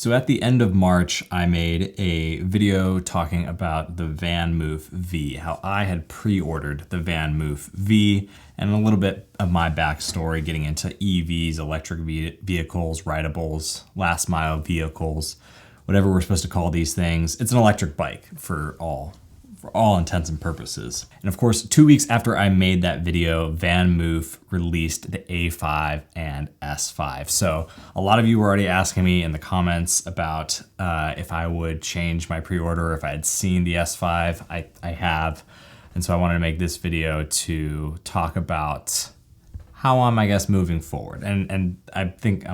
So at the end of March, I made a video talking about the Vanmoof V, how I had pre-ordered the Vanmoof V, and a little bit of my backstory getting into EVs, electric vehicles, rideables, last mile vehicles, whatever we're supposed to call these things. It's an electric bike for all intents and purposes. And of course, 2 weeks after I made that video, Vanmoof released the A5 and S5. So a lot of you were already asking me in the comments about if I would change my pre-order, if I had seen the S5. I have. And so I wanted to make this video to talk about how I'm, I guess, moving forward. And I think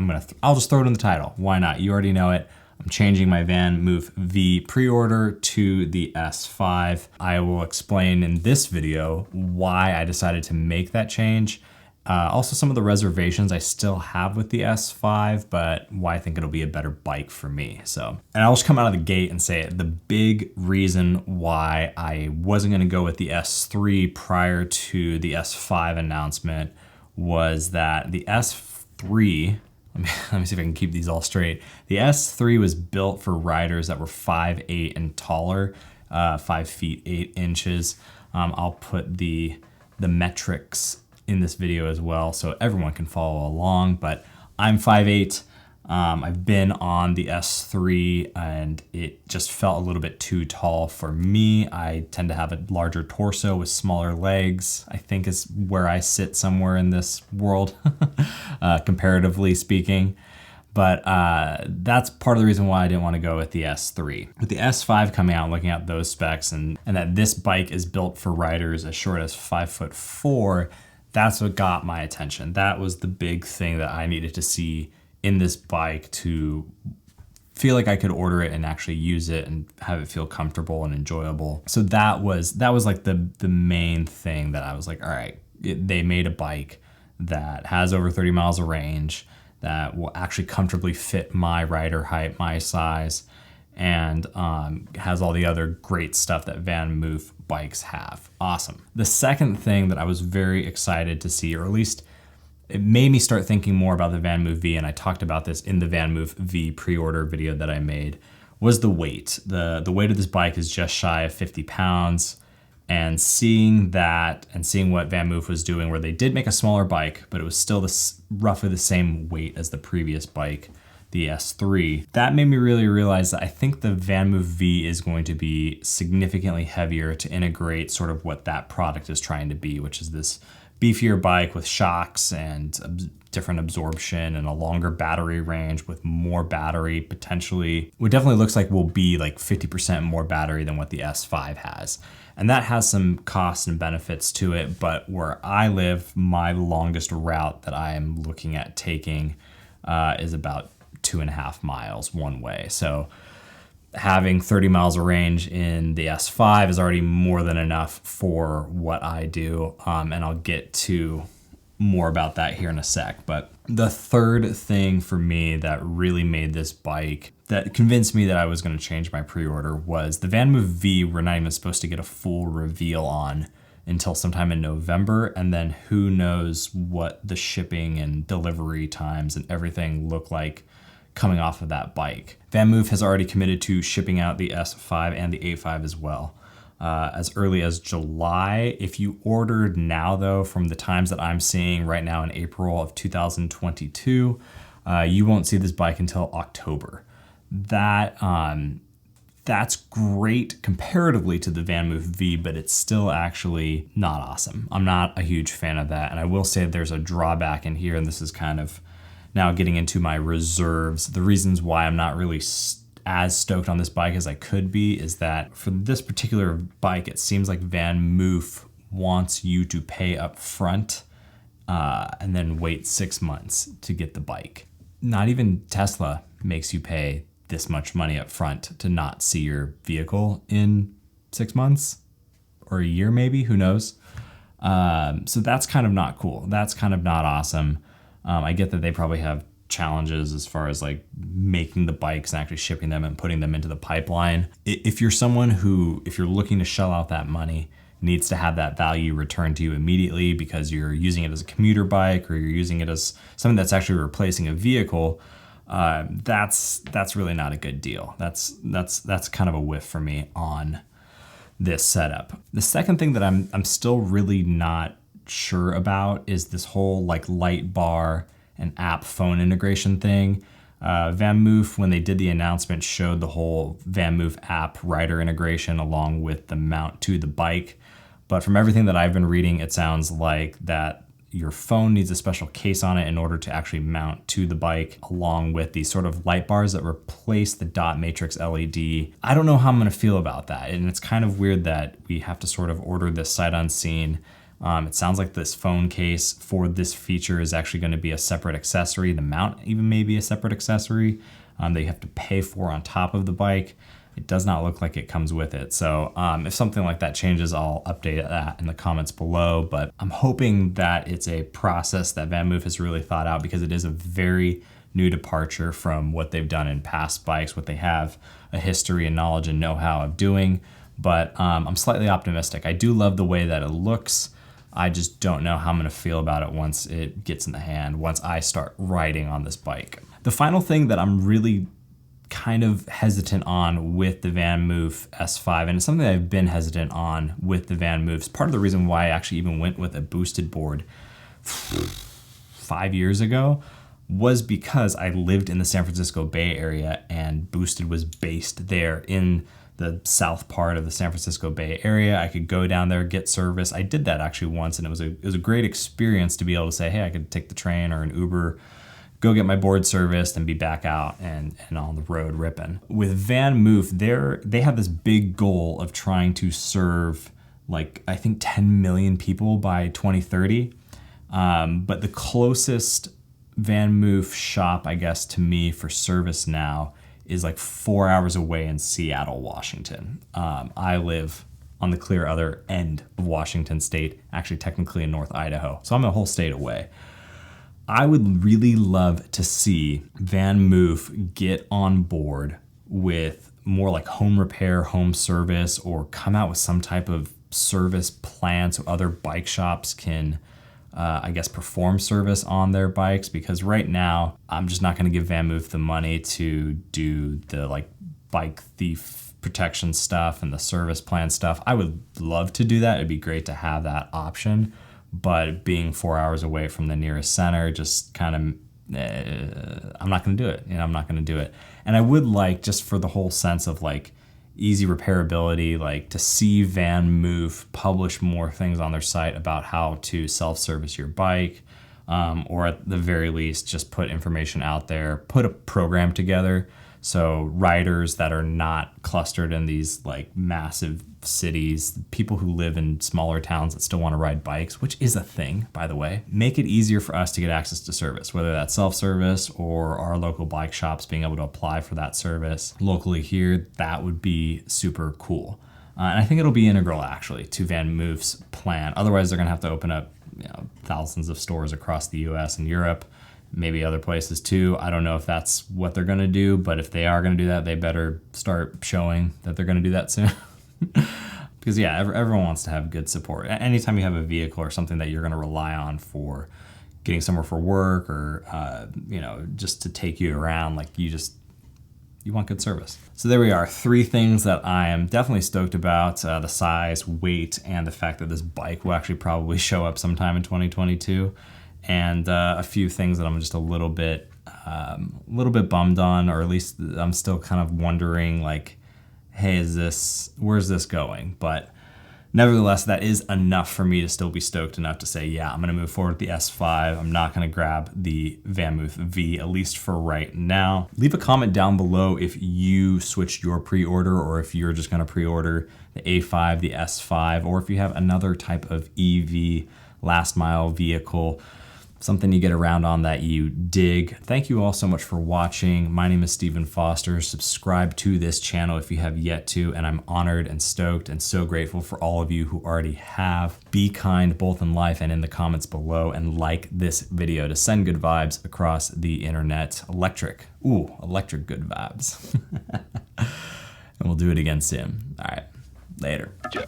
I'll just throw it in the title. Why not? You already know it. I'm changing my Vanmoof V pre-order to the S5. I will explain in this video why I decided to make that change. Also some of the reservations I still have with the S5, but why I think it'll be a better bike for me. And I'll just come out of the gate and say it. The big reason why I wasn't gonna go with the S3 prior to the S5 announcement was that the S3, let me see if I can keep these all straight. The S3 was built for riders that were 5'8" and taller, 5 feet 8 inches. I'll put the metrics in this video as well so everyone can follow along, but I'm 5'8". I've been on the S3 and it just felt a little bit too tall for me. I tend to have a larger torso with smaller legs, I think is where I sit somewhere in this world, comparatively speaking. But that's part of the reason why I didn't want to go with the S3. With the S5 coming out, looking at those specs and that this bike is built for riders as short as 5'4", that's what got my attention. That was the big thing that I needed to see in this bike to feel like I could order it and actually use it and have it feel comfortable and enjoyable. So that was like the main thing that I was like, all right, they made a bike that has over 30 miles of range, that will actually comfortably fit my rider height, my size, and has all the other great stuff that Vanmoof bikes have. Awesome. The second thing that I was very excited to see, or at least it made me start thinking more about the Vanmoof V, and I talked about this in the Vanmoof V pre-order video that I made, was the weight. The weight of this bike is just shy of 50 pounds, and seeing that and seeing what Vanmoof was doing, where they did make a smaller bike, but it was still roughly the same weight as the previous bike, the S3, that made me really realize that I think the Vanmoof V is going to be significantly heavier to integrate sort of what that product is trying to be, which is this beefier bike with shocks and different absorption and a longer battery range with more battery potentially. It definitely looks like will be like 50% more battery than what the S5 has. And that has some costs and benefits to it, but where I live, my longest route that I am looking at taking is about 2.5 miles one way. So having 30 miles of range in the S5 is already more than enough for what I do. And I'll get to more about that here in a sec. But the third thing for me that really made this bike, that convinced me that I was going to change my pre-order, was the Vanmoof V. We're not even supposed to get a full reveal on until sometime in November. And then who knows what the shipping and delivery times and everything look like coming off of that bike. Vanmoof has already committed to shipping out the S5 and the A5 as well, as early as July. If you ordered now though, from the times that I'm seeing right now in April of 2022, you won't see this bike until October. That's great comparatively to the Vanmoof V, but it's still actually not awesome. I'm not a huge fan of that. And I will say there's a drawback in here, and this is kind of now getting into my reserves. The reasons why I'm not really as stoked on this bike as I could be is that for this particular bike, it seems like Vanmoof wants you to pay up front and then wait 6 months to get the bike. Not even Tesla makes you pay this much money up front to not see your vehicle in 6 months or a year maybe, who knows? So that's kind of not cool. That's kind of not awesome. I get that they probably have challenges as far as like making the bikes and actually shipping them and putting them into the pipeline. If you're someone who, if you're looking to shell out that money, needs to have that value returned to you immediately because you're using it as a commuter bike or you're using it as something that's actually replacing a vehicle, That's really not a good deal. That's kind of a whiff for me on this setup. The second thing that I'm still really not sure about is this whole like light bar and app phone integration thing. Vanmoof, when they did the announcement, showed the whole Vanmoof app rider integration along with the mount to the bike. But from everything that I've been reading, it sounds like that your phone needs a special case on it in order to actually mount to the bike, along with these sort of light bars that replace the dot matrix LED. I don't know how I'm gonna feel about that. And it's kind of weird that we have to sort of order this sight unseen. It sounds like this phone case for this feature is actually going to be a separate accessory. The mount even may be a separate accessory that you have to pay for on top of the bike. It does not look like it comes with it. So if something like that changes, I'll update that in the comments below. But I'm hoping that it's a process that Vanmoof has really thought out, because it is a very new departure from what they've done in past bikes, what they have a history and knowledge and know-how of doing. But I'm slightly optimistic. I do love the way that it looks. I just don't know how I'm gonna feel about it once it gets in the hand, once I start riding on this bike. The final thing that I'm really kind of hesitant on with the Vanmoof S5, and it's something that I've been hesitant on with the Vanmoofs. Part of the reason why I actually even went with a boosted board 5 years ago was because I lived in the San Francisco Bay Area, and boosted was based there in the south part of the San Francisco Bay Area. I could go down there, get service. I did that actually once, and it was a great experience to be able to say, hey, I could take the train or an Uber, go get my board serviced, and be back out and on the road ripping. With Vanmoof, they have this big goal of trying to serve like, I think 10 million people by 2030. But the closest Vanmoof shop, I guess, to me for service now is like 4 hours away in Seattle, Washington. I live on the clear other end of Washington state, actually technically in North Idaho. So I'm a whole state away. I would really love to see Vanmoof get on board with more like home repair, home service, or come out with some type of service plan so other bike shops can I guess perform service on their bikes, because right now I'm just not going to give Vanmoof the money to do the like bike thief protection stuff and the service plan stuff. I would love to do that. It'd be great to have that option, but being 4 hours away from the nearest center, just kind of, I'm not going to do it. I'm not going to do it. And I would like, just for the whole sense of like easy repairability, like to see Vanmoof publish more things on their site about how to self-service your bike, or at the very least just put information out there, put a program together so riders that are not clustered in these like massive cities, people who live in smaller towns that still want to ride bikes, which is a thing, by the way, make it easier for us to get access to service, whether that's self-service or our local bike shops being able to apply for that service locally here. That would be super cool. And I think it'll be integral actually to Vanmoof's plan. Otherwise, they're gonna have to open up thousands of stores across the US and Europe, maybe other places too. I don't know if that's what they're gonna do, but if they are gonna do that, they better start showing that they're gonna do that soon. Because yeah, everyone wants to have good support. Anytime you have a vehicle or something that you're gonna rely on for getting somewhere for work, or just to take you around, like you want good service. So there we are, 3 things that I am definitely stoked about: the size, weight, and the fact that this bike will actually probably show up sometime in 2022. And a few things that I'm just a little bit bummed on, or at least I'm still kind of wondering, like, hey, where's this going? But nevertheless, that is enough for me to still be stoked enough to say, yeah, I'm gonna move forward with the S5. I'm not gonna grab the Vanmoof V, at least for right now. Leave a comment down below if you switched your pre-order, or if you're just gonna pre-order the A5, the S5, or if you have another type of EV last mile vehicle, something you get around on that you dig. Thank you all so much for watching. My name is Stephen Foster. Subscribe to this channel if you have yet to, and I'm honored and stoked and so grateful for all of you who already have. Be kind both in life and in the comments below, and like this video to send good vibes across the internet. Electric good vibes. And we'll do it again soon. All right, later. Yeah.